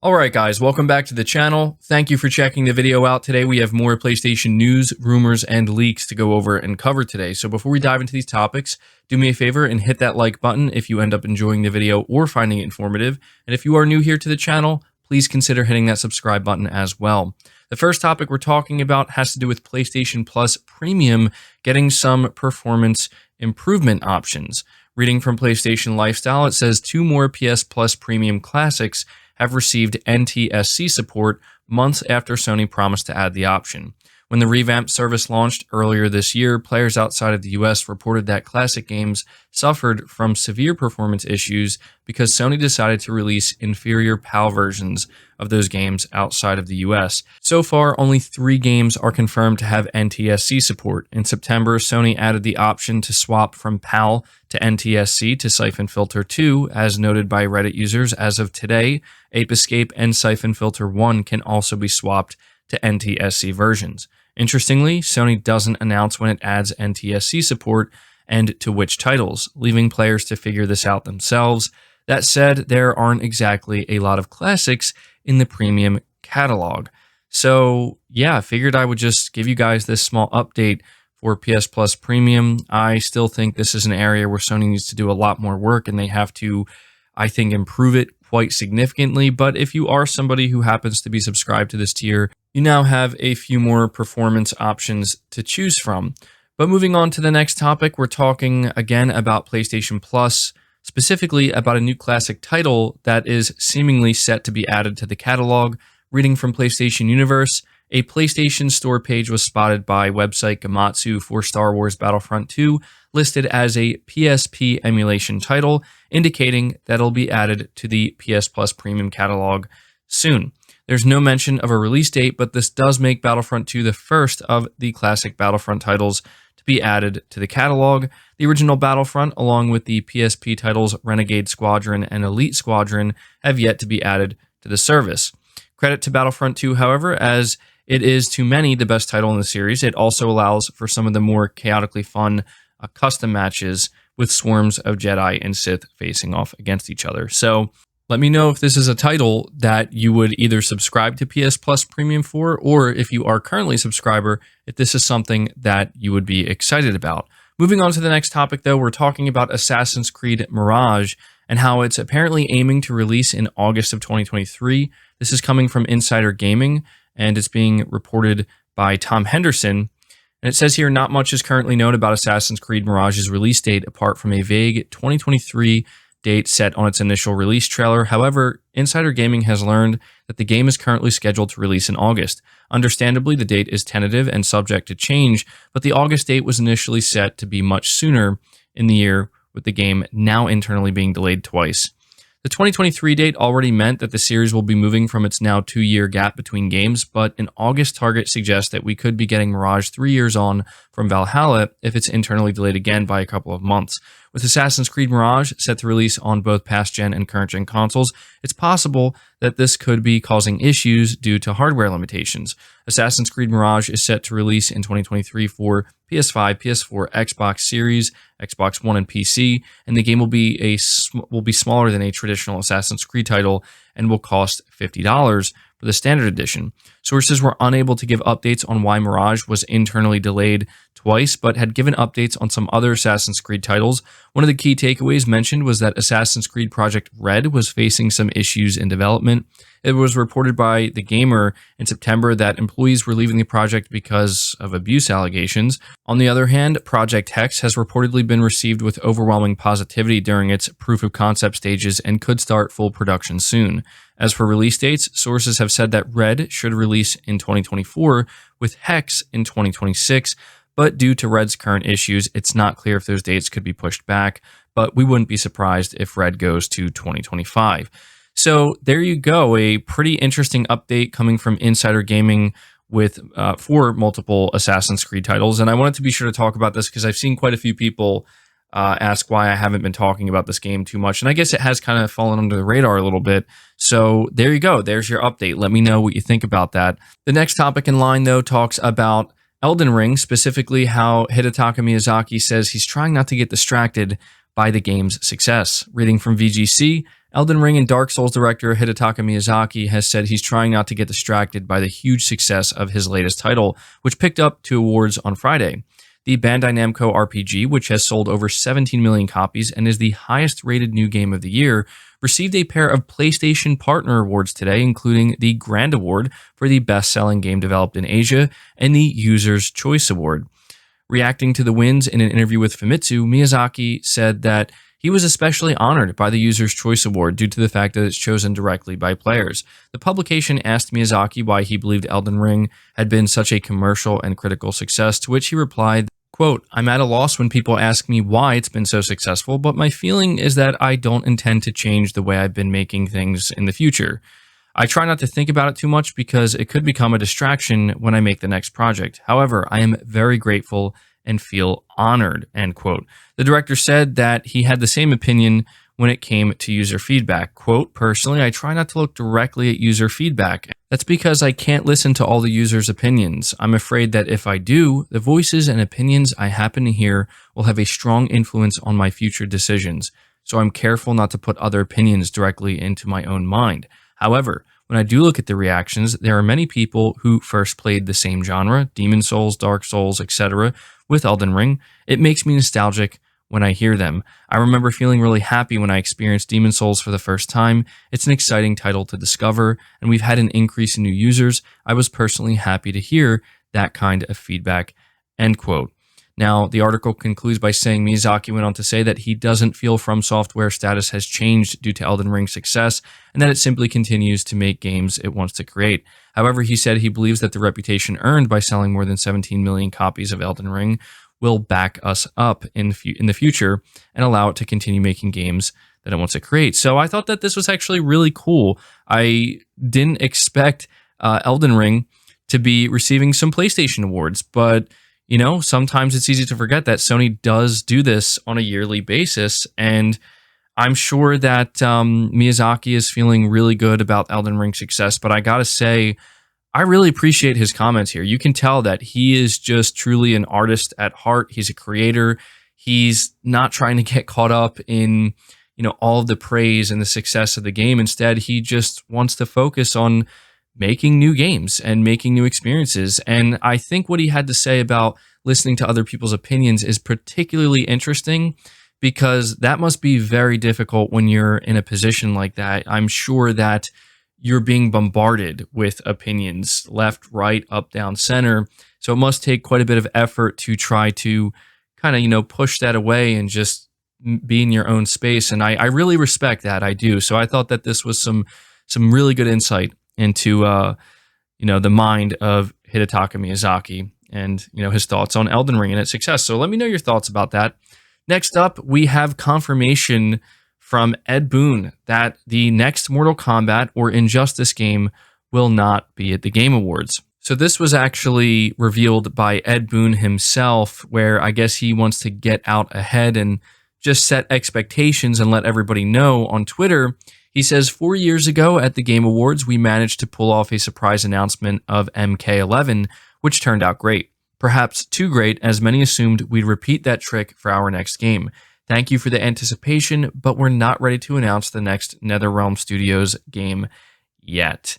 Alright guys, welcome back to the channel. Thank you for checking the video out. Today we have more PlayStation news, rumors, and leaks to go over and cover today. So before we dive into these topics, do me a favor and hit that like button if you end up enjoying the video or finding it informative. And if you are new here to the channel, please consider hitting that subscribe button as well. The first topic we're talking about has to do with PlayStation Plus Premium getting some performance improvement options. Reading from PlayStation Lifestyle, it says 2 more PS Plus Premium Classics have received NTSC support months after Sony promised to add the option. When the revamped service launched earlier this year, players outside of the US reported that classic games suffered from severe performance issues because Sony decided to release inferior PAL versions of those games outside of the US. So far, only 3 games are confirmed to have NTSC support. In September, Sony added the option to swap from PAL to NTSC to Siphon Filter 2, as noted by Reddit users. As of today, Ape Escape and Siphon Filter 1 can also be swapped to NTSC versions. Interestingly, Sony doesn't announce when it adds NTSC support and to which titles, leaving players to figure this out themselves. That said, there aren't exactly a lot of classics in the premium catalog. So yeah, I figured I would just give you guys this small update for PS Plus Premium. I still think this is an area where Sony needs to do a lot more work, and they have to, I think, improve it quite significantly. But if you are somebody who happens to be subscribed to this tier, you now have a few more performance options to choose from. But moving on to the next topic, we're talking again about PlayStation Plus, specifically about a new classic title that is seemingly set to be added to the catalog. Reading from PlayStation Universe, a PlayStation Store page was spotted by website Gamatsu for Star Wars Battlefront 2, listed as a PSP emulation title, indicating that it'll be added to the PS Plus Premium catalog soon. There's no mention of a release date, but this does make Battlefront 2 the first of the classic Battlefront titles to be added to the catalog. The original Battlefront, along with the PSP titles Renegade Squadron and Elite Squadron, have yet to be added to the service. Credit to Battlefront 2, however, as it is to many the best title in the series. It also allows for some of the more chaotically fun custom matches with swarms of Jedi and Sith facing off against each other. So let me know if this is a title that you would either subscribe to PS Plus Premium for, or if you are currently a subscriber, if this is something that you would be excited about. Moving on to the next topic, though, we're talking about Assassin's Creed Mirage and how it's apparently aiming to release in August of 2023. This is coming from Insider Gaming, and it's being reported by Tom Henderson. And it says here, not much is currently known about Assassin's Creed Mirage's release date apart from a vague 2023 date set on its initial release trailer. However, Insider Gaming has learned that the game is currently scheduled to release in August. Understandably, the date is tentative and subject to change, but the August date was initially set to be much sooner in the year, with the game now internally being delayed twice. The 2023 date already meant that the series will be moving from its now 2-year gap between games, but an August target suggests that we could be getting Mirage 3 years on from Valhalla if it's internally delayed again by a couple of months. With Assassin's Creed Mirage set to release on both past-gen and current-gen consoles, it's possible that this could be causing issues due to hardware limitations. Assassin's Creed Mirage is set to release in 2023 for PS5, PS4, Xbox Series, Xbox One, and PC, and the game will be smaller than a traditional Assassin's Creed title and will cost $50 for the standard edition. Sources were unable to give updates on why Mirage was internally delayed twice, but had given updates on some other Assassin's Creed titles. One of the key takeaways mentioned was that Assassin's Creed Project Red was facing some issues in development. It was reported by The Gamer in September that employees were leaving the project because of abuse allegations. On the other hand, Project Hex has reportedly been received with overwhelming positivity during its proof of concept stages and could start full production soon. As for release dates, sources have said that Red should release in 2024, with Hex in 2026, but due to Red's current issues, it's not clear if those dates could be pushed back, but we wouldn't be surprised if Red goes to 2025. So there you go, a pretty interesting update coming from Insider Gaming with for multiple Assassin's Creed titles. And I wanted to be sure to talk about this because I've seen quite a few people ask why I haven't been talking about this game too much. And I guess it has kind of fallen under the radar a little bit. So there you go. There's your update. Let me know what you think about that. The next topic in line, though, talks about Elden Ring, specifically how Hidetaka Miyazaki says he's trying not to get distracted by the game's success. Reading from VGC, Elden Ring and Dark Souls director Hidetaka Miyazaki has said he's trying not to get distracted by the huge success of his latest title, which picked up 2 awards on Friday. The Bandai Namco RPG, which has sold over 17 million copies and is the highest rated new game of the year, received a pair of PlayStation Partner Awards today, including the Grand Award for the best-selling game developed in Asia and the User's Choice Award. Reacting to the wins in an interview with Famitsu, Miyazaki said that he was especially honored by the User's Choice Award due to the fact that it's chosen directly by players. The publication asked Miyazaki why he believed Elden Ring had been such a commercial and critical success, to which he replied, quote, "I'm at a loss when people ask me why it's been so successful, but my feeling is that I don't intend to change the way I've been making things in the future. I try not to think about it too much because it could become a distraction when I make the next project. However, I am very grateful and feel honored," end quote. The director said that he had the same opinion when it came to user feedback. Quote, "Personally, I try not to look directly at user feedback. That's because I can't listen to all the users' opinions. I'm afraid that if I do, the voices and opinions I happen to hear will have a strong influence on my future decisions. So I'm careful not to put other opinions directly into my own mind. However, when I do look at the reactions, there are many people who first played the same genre, Demon Souls, Dark Souls, etc., with Elden Ring. It makes me nostalgic when I hear them. I remember feeling really happy when I experienced Demon Souls for the first time. It's an exciting title to discover, and we've had an increase in new users. I was personally happy to hear that kind of feedback," end quote. Now, the article concludes by saying Miyazaki went on to say that he doesn't feel From Software status has changed due to Elden Ring's success, and that it simply continues to make games it wants to create. However, he said he believes that the reputation earned by selling more than 17 million copies of Elden Ring will back us up in the future and allow it to continue making games that it wants to create. So I thought that this was actually really cool. I didn't expect Elden Ring to be receiving some PlayStation awards, but you know, sometimes it's easy to forget that Sony does do this on a yearly basis, and I'm sure that Miyazaki is feeling really good about Elden Ring's success, but I gotta say, I really appreciate his comments here. You can tell that he is just truly an artist at heart. He's a creator. He's not trying to get caught up in, you know, all of the praise and the success of the game. Instead, he just wants to focus on making new games and making new experiences. And I think what he had to say about listening to other people's opinions is particularly interesting, because that must be very difficult when you're in a position like that. I'm sure that you're being bombarded with opinions left, right, up, down, center. So it must take quite a bit of effort to try to kind of, you know, push that away and just be in your own space. And I really respect that. I do. So I thought that this was some really good insight into you know, the mind of Hidetaka Miyazaki and, you know, his thoughts on Elden Ring and its success. So let me know your thoughts about that. Next up, we have confirmation from Ed Boon that the next Mortal Kombat or Injustice game will not be at the Game Awards. So this was actually revealed by Ed Boon himself, where I guess he wants to get out ahead and just set expectations and let everybody know on Twitter. He says, 4 years ago at the Game Awards, we managed to pull off a surprise announcement of MK11, which turned out great. Perhaps too great, as many assumed we'd repeat that trick for our next game. Thank you for the anticipation, but we're not ready to announce the next NetherRealm Studios game yet.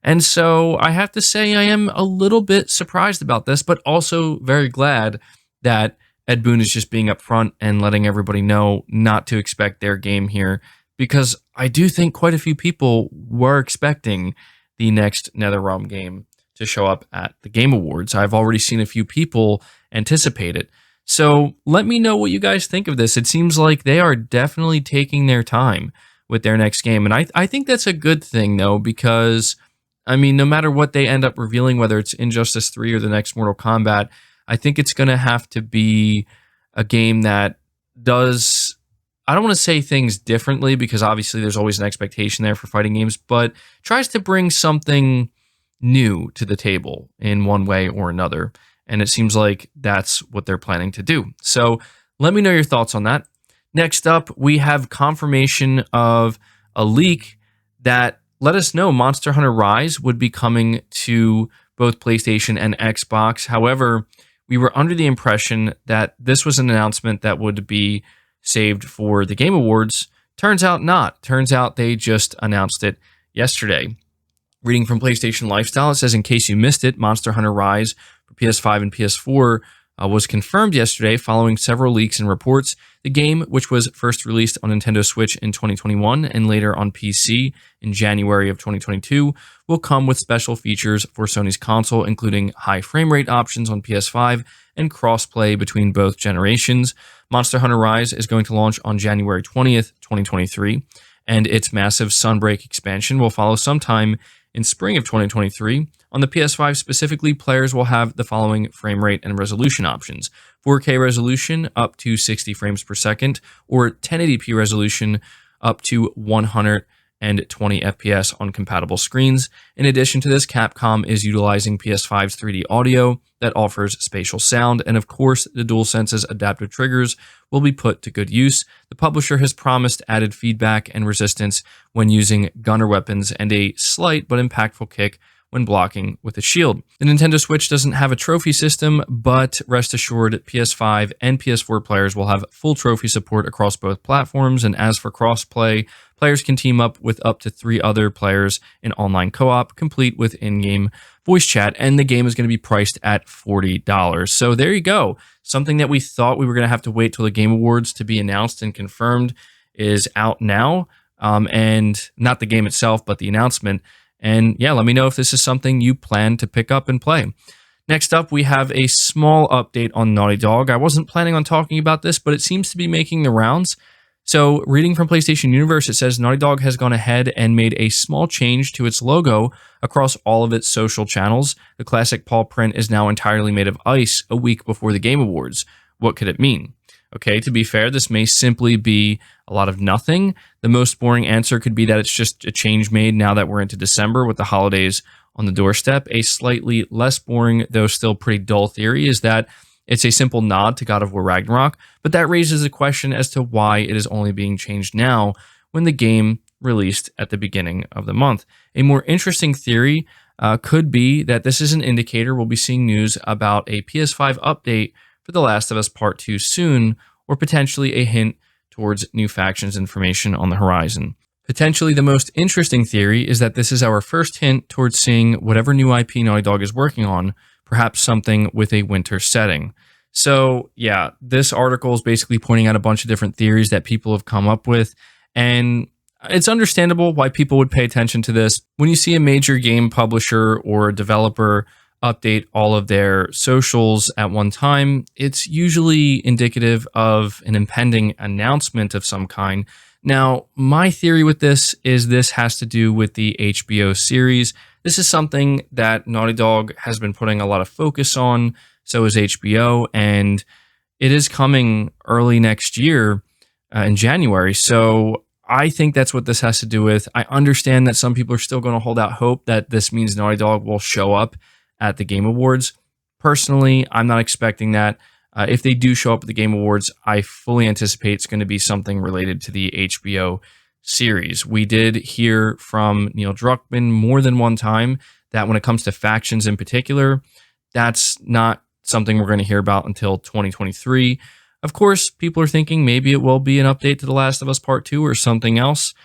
And so I have to say I am a little bit surprised about this, but also very glad that Ed Boon is just being upfront and letting everybody know not to expect their game here, because I do think quite a few people were expecting the next NetherRealm game to show up at the Game Awards. I've already seen a few people anticipate it. So let me know what you guys think of this. It seems like they are definitely taking their time with their next game. And I think that's a good thing, though, because, I mean, no matter what they end up revealing, whether it's Injustice 3 or the next Mortal Kombat, I think it's going to have to be a game that does, I don't want to say things differently, because obviously there's always an expectation there for fighting games, but tries to bring something new to the table in one way or another. And it seems like that's what they're planning to do. So let me know your thoughts on that. Next up, we have confirmation of a leak that let us know Monster Hunter Rise would be coming to both PlayStation and Xbox. However, we were under the impression that this was an announcement that would be saved for the Game Awards. Turns out not. Turns out they just announced it yesterday. Reading from PlayStation Lifestyle, it says, in case you missed it, Monster Hunter Rise for PS5 and PS4 was confirmed yesterday following several leaks and reports. The game, which was first released on Nintendo Switch in 2021 and later on PC in January of 2022, will come with special features for Sony's console, including high frame rate options on PS5 and crossplay between both generations. Monster Hunter Rise is going to launch on January 20th, 2023, and its massive Sunbreak expansion will follow sometime in spring of 2023. On the PS5 specifically, players will have the following frame rate and resolution options: 4K resolution up to 60 frames per second, or 1080p resolution up to 120 FPS on compatible screens. In addition to this, Capcom is utilizing PS5's 3D audio that offers spatial sound, and of course, the DualSense's adaptive triggers will be put to good use. The publisher has promised added feedback and resistance when using gunner weapons and a slight but impactful kick when blocking with a shield. The Nintendo Switch doesn't have a trophy system, but rest assured, PS5 and PS4 players will have full trophy support across both platforms. And as for crossplay, players can team up with up to 3 other players in online co-op, complete with in-game voice chat, and the game is going to be priced at $40. So there you go. Something that we thought we were going to have to wait till the Game Awards to be announced and confirmed is out now. And not the game itself, but the announcement. And yeah, let me know if this is something you plan to pick up and play. Next up, we have a small update on Naughty Dog. I wasn't planning on talking about this, but it seems to be making the rounds. So reading from PlayStation Universe, it says Naughty Dog has gone ahead and made a small change to its logo across all of its social channels. The classic paw print is now entirely made of ice a week before the Game Awards. What could it mean? Okay, to be fair, this may simply be a lot of nothing. The most boring answer could be that it's just a change made now that we're into December with the holidays on the doorstep. A slightly less boring, though still pretty dull theory is that it's a simple nod to God of War Ragnarok, but that raises a question as to why it is only being changed now when the game released at the beginning of the month. A more interesting theory could be that this is an indicator we'll be seeing news about a PS5 update for The Last of Us Part 2 soon, or potentially a hint towards new factions information on the horizon. Potentially the most interesting theory is that this is our first hint towards seeing whatever new IP Naughty Dog is working on, perhaps something with a winter setting. So yeah, this article is basically pointing out a bunch of different theories that people have come up with, and it's understandable why people would pay attention to this. When you see a major game publisher or developer update all of their socials at one time, it's usually indicative of an impending announcement of some kind. Now, my theory with this is this has to do with the HBO series. This is something that Naughty Dog has been putting a lot of focus on, so is HBO, and it is coming early next year in January. So I think that's what this has to do with. I understand that some people are still going to hold out hope that this means Naughty Dog will show up at the Game Awards. Personally, I'm not expecting that. If they do show up at the Game Awards, I fully anticipate it's going to be something related to the HBO series. We did hear from Neil Druckmann more than one time that when it comes to factions in particular, that's not something we're going to hear about until 2023. Of course, people are thinking maybe it will be an update to The Last of Us Part 2 or something else.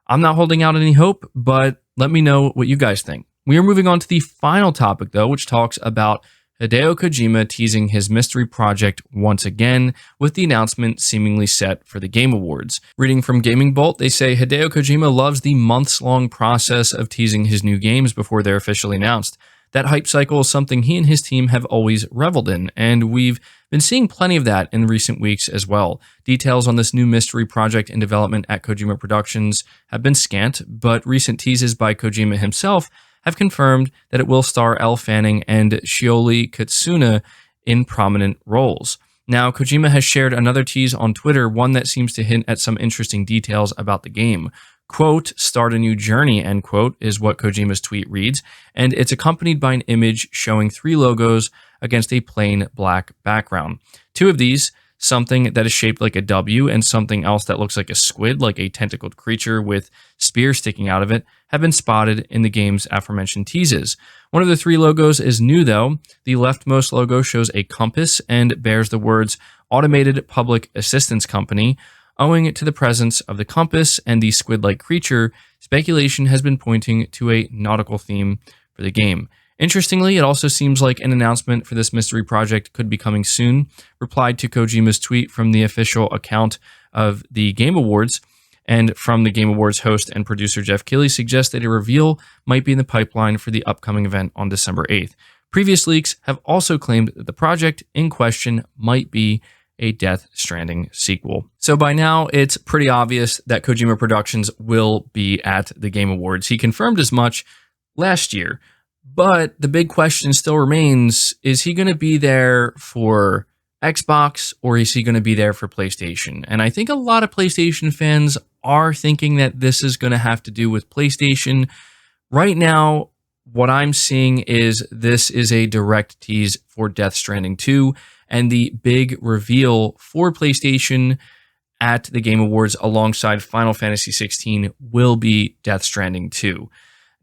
I'm not holding out any hope, but let me know what you guys think. We are moving on to the final topic, though, which talks about Hideo Kojima teasing his mystery project once again, with the announcement seemingly set for the Game Awards. Reading from Gaming Bolt, they say Hideo Kojima loves the months-long process of teasing his new games before they're officially announced. That hype cycle is something he and his team have always reveled in, and we've been seeing plenty of that in recent weeks as well. Details on this new mystery project in development at Kojima Productions have been scant, but recent teases by Kojima himself have confirmed that it will star Elle Fanning and Shioli Katsuna in prominent roles. Now, Kojima has shared another tease on Twitter, one that seems to hint at some interesting details about the game. Quote, "Start a new journey," end quote, is what Kojima's tweet reads, and it's accompanied by an image showing 3 logos against a plain black background. 2 of these, something that is shaped like a W and something else that looks like a squid, like a tentacled creature with spears sticking out of it, have been spotted in the game's aforementioned teases. One of the 3 logos is new, though. The leftmost logo shows a compass and bears the words automated public assistance company. Owing to the presence of the compass and the squid-like creature, speculation has been pointing to a nautical theme for the game. Interestingly, it also seems like an announcement for this mystery project could be coming soon. Replied to Kojima's tweet from the official account of the Game Awards, and from the Game Awards host and producer Jeff Keighley suggests that a reveal might be in the pipeline for the upcoming event on December 8th. Previous leaks have also claimed that the project in question might be a Death Stranding sequel. So by now, it's pretty obvious that Kojima Productions will be at the Game Awards. He confirmed as much last year, but the big question still remains, is he going to be there for Xbox or is he going to be there for PlayStation? And I think a lot of PlayStation fans are thinking that this is going to have to do with PlayStation. Right now, what I'm seeing is this is a direct tease for Death Stranding 2, and the big reveal for PlayStation at the Game Awards alongside Final Fantasy XVI will be Death Stranding 2.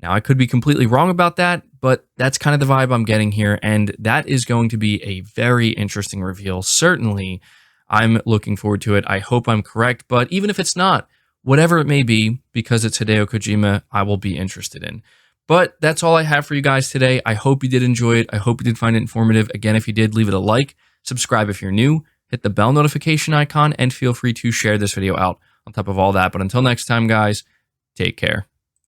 Now, I could be completely wrong about that, but that's kind of the vibe I'm getting here, and that is going to be a very interesting reveal. Certainly, I'm looking forward to it. I hope I'm correct, but even if it's not, whatever it may be, because it's Hideo Kojima, I will be interested in. But that's all I have for you guys today. I hope you did enjoy it. I hope you did find it informative. Again, if you did, leave it a like, subscribe if you're new, hit the bell notification icon, and feel free to share this video out on top of all that. But until next time, guys, take care.